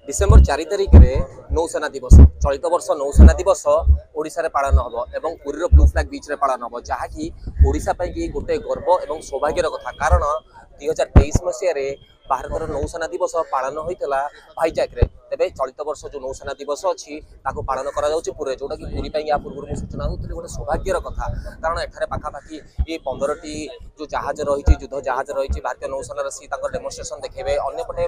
December 4 तारिख में नौसेना दिवस चलित वर्ष नौसेना दिवस ओडिशा रे पालन हम और पुरी ब्लू फ्लैग बीच रे पालन हम जहाँकि ओडिशा की गोटे गर्व और सौभाग्यर कथा कारण 2023 मसीह भारतर नौसेना दिवस पालन होता भाईजाक रे तेरे चलित वर्ष जो नौसेना दिवस अच्छी पालन कर जोटा कि पूरी या पूर्व सूचना दूसरी गोटे सौभाग्यर कथा कारण एठारे पाखापाखि ये 15टी जो जहाज रही युद्ध जहाज रही भारतीय नौसेना सी डेमोन्स्ट्रेशन देखेबे अन्यपटे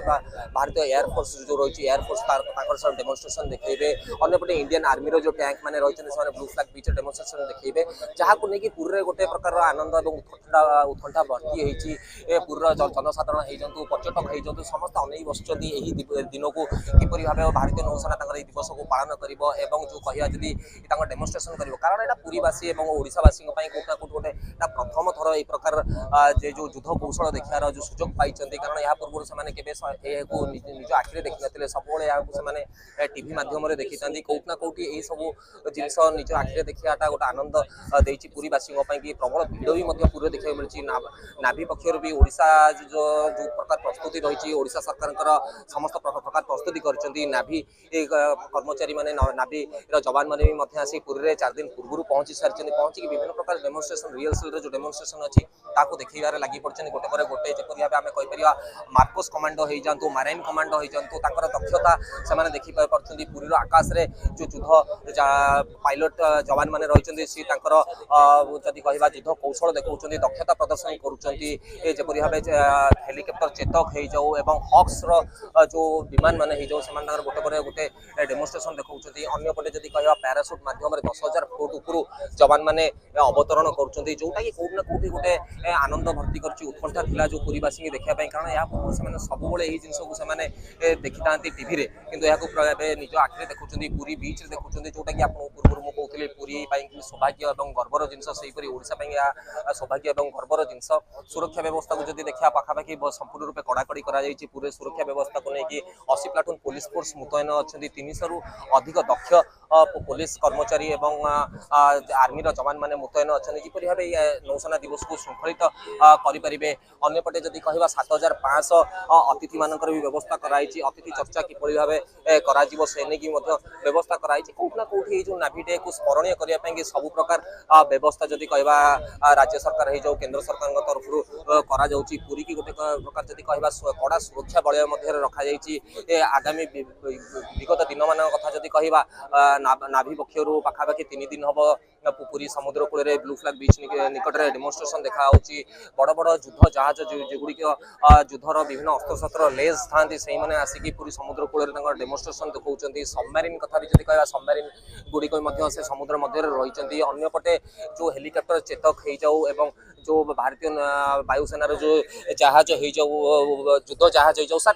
भारतीय एयरफोर्स जो रही एयरफोर्स डेमोन्स्ट्रेशन देखेबे अन्यपटे इंडियन आर्मी जो टैंक मैंने रही ब्लू फ्लैग बीच डेमोन्स्ट्रेशन देखेबे जहाँ को लेकिन पूरे गोटे प्रकार आनंद और उत्कंठा भर्ती होती पूरा जनसाधारण हो पर्यटक हो समस्त अनेक बस दिन को किपरि भाव भारतीय नौसेना दिवस को पालन कर जो कह जदि डेमोन्स्ट्रेशन कर कारण यहाँ पूरीवासी और ओडावासी कौटना कौट गोटे प्रथम थर ये प्रकार जो युद्ध कौशल देखार जो सुजोग पाई कारण यहाँ पूर्व से निज आखिरे देखी ना सब टीवी मध्यम देखी था कौटना कौटी यही सब जिनस निज आखिरे देखा गोटे आनंद देती पूरीवासी प्रबल भिड़ भी पूरे देखा मिली नाभि पक्षर भी ओडिशा जो प्रकार प्रस्तुति रही ओडिशा सरकार समस्त प्रकार प्रस्तुति कर नाभि कर्मचारी माने नाभि जवान मैंने भी आसी पुरी में 4 दिन पूर्व पहुंची सारी पहुंची विभिन्न प्रकार डेमोन्स्ट्रेशन रिहर्सल जो डेमोन्स्ट्रेशन अच्छी देखा लगी पड़े गोटे पर गोटे जपरी भाव आम कहीपर मार्कोस कमांडो हो जातु माराइन कमांडो हो जातु दक्षता से देखी पार्टी पुरी आकाश में जो युद्ध पायलट जवान मैंने रही सी जदि कह युद्ध कौशल देखा दक्षता प्रदर्शन करपरी भाव हेलिकप्टर चेतक हो जाऊ एवं हक्स जो विमान मान हो गोटे पर गोटे डेमोन्स्ट्रेशन देखा अंपटे जब कह पैरासूट मध्यम 10,000 फुट उपरू जवान मैंने अवतरण कर जोटा कि कौटना कौटी गोटे आनंद भर्ती कर उत्कंठा था जो पूरीवासी देखापी कारण यहाँ पूर्व से सब जिन को से देखी था टीवी कि निज आखिरे देखुं पूरी बीच देखुं जोटा कि पूर्व मुझे कहते पूरी सौभाग्य और गर्वर जिनपरी ओडिशा सौभाग्य और गर्वर जिन सुरक्षा व्यवस्था को जब देखा पाखापाखि संपूर्ण रूप कड़ाकड़ी कर पूरे सुरक्षा व्यवस्था को लेकिन 80 प्लाटून पुलिस फोर्स मुतयन अच्छा 300 रु अधिक दक्ष पुलिस कर्मचारी और आर्मी जवान मैंने मुतयन अच्छा जिपरि भाव नौसेना दिवस को श्रृंखलित करें अंपटे जदि कह 7,500 अतिथि मान भी व्यवस्था कराई अतिथि चर्चा किपरि भाव से नहीं व्यवस्था कराई कौटना कौटी जो नाभि डे को स्मरणीय करने सब प्रकार व्यवस्था जदि कह राज्य सरकार हो केंद्र सरकार तरफ करा पूरी की गोटे प्रकार जदि कह कड़ा सुरक्षा बलय मध्य रखा आगामी विगत दिन मान कथा जदि कह नाभि पक्षर पाखापाखि 3 दिन हम पूरी समुद्र कूल ब्लू फ्लैग बीच निकट में डेमोन्स्ट्रेशन देखा बड़ बड़ युद्ध जहाज जोगुड़िक युद्धर विभिन्न अस्त्रशस्त्र लेज था से मैंने आसिक पूरी समुद्र कूल डेमोन्स्ट्रेशन देखा सबमेरीन कथा भी जब कह सबमेरीन गुड़िक से समुद्र मध्य रही अंपटे जो हेलिकप्टर चेतक हो जाऊ एवं जो भारतीय वायुसेनार जो जहाज हो जाऊ युद्ध जहाज हो जाऊ सर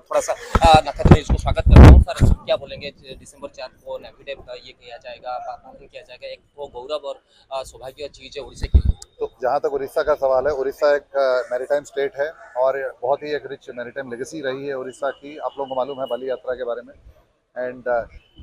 थोड़ा सा नक्षत्र इसको स्वागत करता हूँ सर क्या बोलेंगे दिसंबर 4 को नेवी डे ये किया जाएगा पालन किया जाएगा एक तो गौरव और सौभाग्य चीज़ है उड़ीसा की। तो जहाँ तक उड़ीसा का सवाल है उड़ीसा एक मैरीटाइम स्टेट है और बहुत ही एक रिच मैरीटाइम लेगेसी रही है उड़ीसा की। आप लोगों को मालूम है बाली यात्रा के बारे में and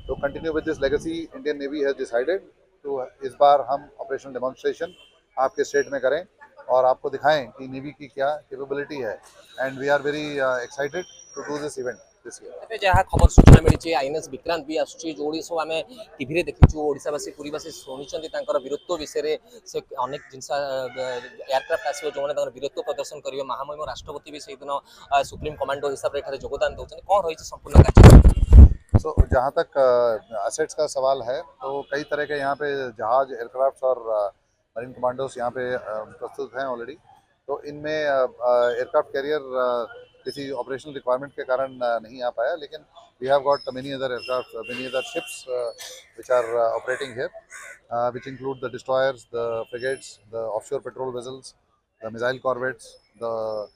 to continue with this legacy Indian navy has decided तो इस बार हम ऑपरेशन डेमोन्स्ट्रेशन आपके स्टेट में करें और आपको दिखाएं कि नेवी की क्या कैपेबिलिटी है and we are very excited to do this event this year. जहाँ खबर सूचना मिली आईएनएस विक्रांत भी आसूँ जो सब आम टीवी देखीचु ओडावासी पूरीवासी शुणी वीरत्व विषय से अनेक जिन एयरक्राफ्ट आसो जो मैंने वीरत्व प्रदर्शन करेंगे महामहिम राष्ट्रपति भी से दिन सुप्रीम कमांडो हिसाब से योगदान दौरान कौन रही संपूर्ण कार्य। सो जहाँ तक एसेट्स का सवाल है तो कई तरह के यहाँ पे जहाज एयरक्राफ्ट और मरीन कमांडोज यहाँ पे प्रस्तुत हैं ऑलरेडी। तो इनमें एयरक्राफ्ट कैरियर किसी ऑपरेशनल रिक्वायरमेंट के कारण नहीं आ पाया लेकिन we have got many other aircraft many other ships which are operating here which include the destroyers the frigates the offshore patrol vessels the missile corvettes the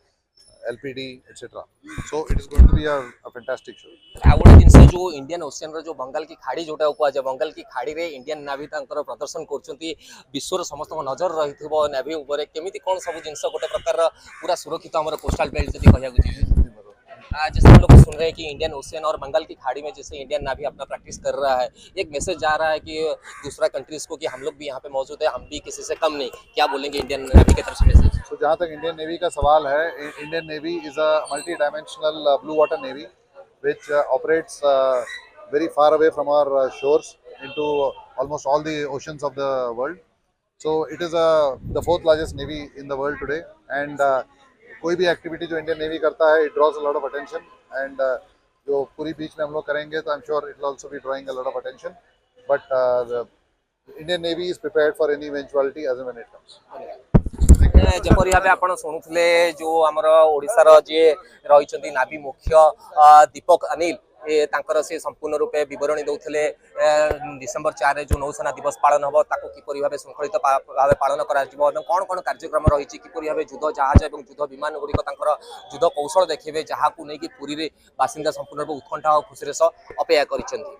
LPD etc. So it is going to be a fantastic show. आउटे जिन जो Indian ocean जो बंगाल की खाड़ी जोटा कहुए बंगाल की खाड़ी रे Indian नावी प्रदर्शन कर विश्वर समस्त नजर रही नावी उपर केमी कौन सब जिन गोटे प्रकार पूरा सुरक्षित आम कोस्टल बेल्ट जब कह जैसे हम लोग सुन रहे हैं कि इंडियन ओशियन और बंगाल की खाड़ी में जैसे इंडियन नावी अपना प्रैक्टिस कर रहा है एक मैसेज जा रहा है कि दूसरा कंट्रीज को कि हम लोग भी यहाँ पे मौजूद है हम भी किसी से कम नहीं क्या बोलेंगे इंडियन नावी की तरफ से मैसेज। तो जहाँ तक इंडियन नेवी का सवाल है Indian navy is a multi dimensional blue water navy which operates very far away from our shores into almost all the oceans of the world. So it is the fourth largest navy in the world today, and कोई भी activity जो Indian navy करता है, it draws a lot of attention, and जो पूरी बीच में हम लोग करेंगे तो I'm sure it will also be drawing a lot of attention, but the Indian Navy is prepared for any eventuality as and when it comes. ଯେପରି ଭାବେ ଆପଣ ଶୁଣୁଥିଲେ ଯୋଉ ଆମର ଓଡ଼ିଶାର ଯିଏ ରହିଛନ୍ତି ନାଭି ମୁଖ୍ୟ ଦୀପକ ଅନିଲ ତାଙ୍କର ସେ ସମ୍ପୂର୍ଣ୍ଣ ରୂପେ ବିବରଣୀ ଦଉଥିଲେ ଡିସେମ୍ବର 4 ରେ ଯୋଉ ନୌସେନା ଦିବସ ପାଳନ ହେବ ତାକୁ କିପରି ଭାବେ ଶୃଙ୍ଖଳିତ ଭାବେ ପାଳନ କରାଯିବ ଏବଂ କ'ଣ କ'ଣ କାର୍ଯ୍ୟକ୍ରମ ରହିଛି, କିପରି ଭାବେ ଯୁଦ୍ଧ ଜାହାଜ ଏବଂ ଯୁଦ୍ଧ ବିମାନ ଗୁଡ଼ିକ ତାଙ୍କର ଯୁଦ୍ଧ କୌଶଳ ଦେଖେଇବେ, ଯାହାକୁ ନେଇକି ପୁରୀରେ ବାସିନ୍ଦା ସମ୍ପୂର୍ଣ୍ଣ ରୂପେ ଉତ୍କଣ୍ଠା ଓ ଖୁସିରେ ସହ ଅପେକ୍ଷା କରିଛନ୍ତି।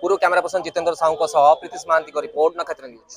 ପୁରୁ କ୍ୟାମେରା ପର୍ସନ ଜିତେନ୍ଦ୍ର ସାହୁଙ୍କ ସହ ପ୍ରୀତିଶ ମହାନ୍ତିଙ୍କ ରିପୋର୍ଟ, ନକ୍ଷତ୍ର ନ୍ୟୁଜ୍।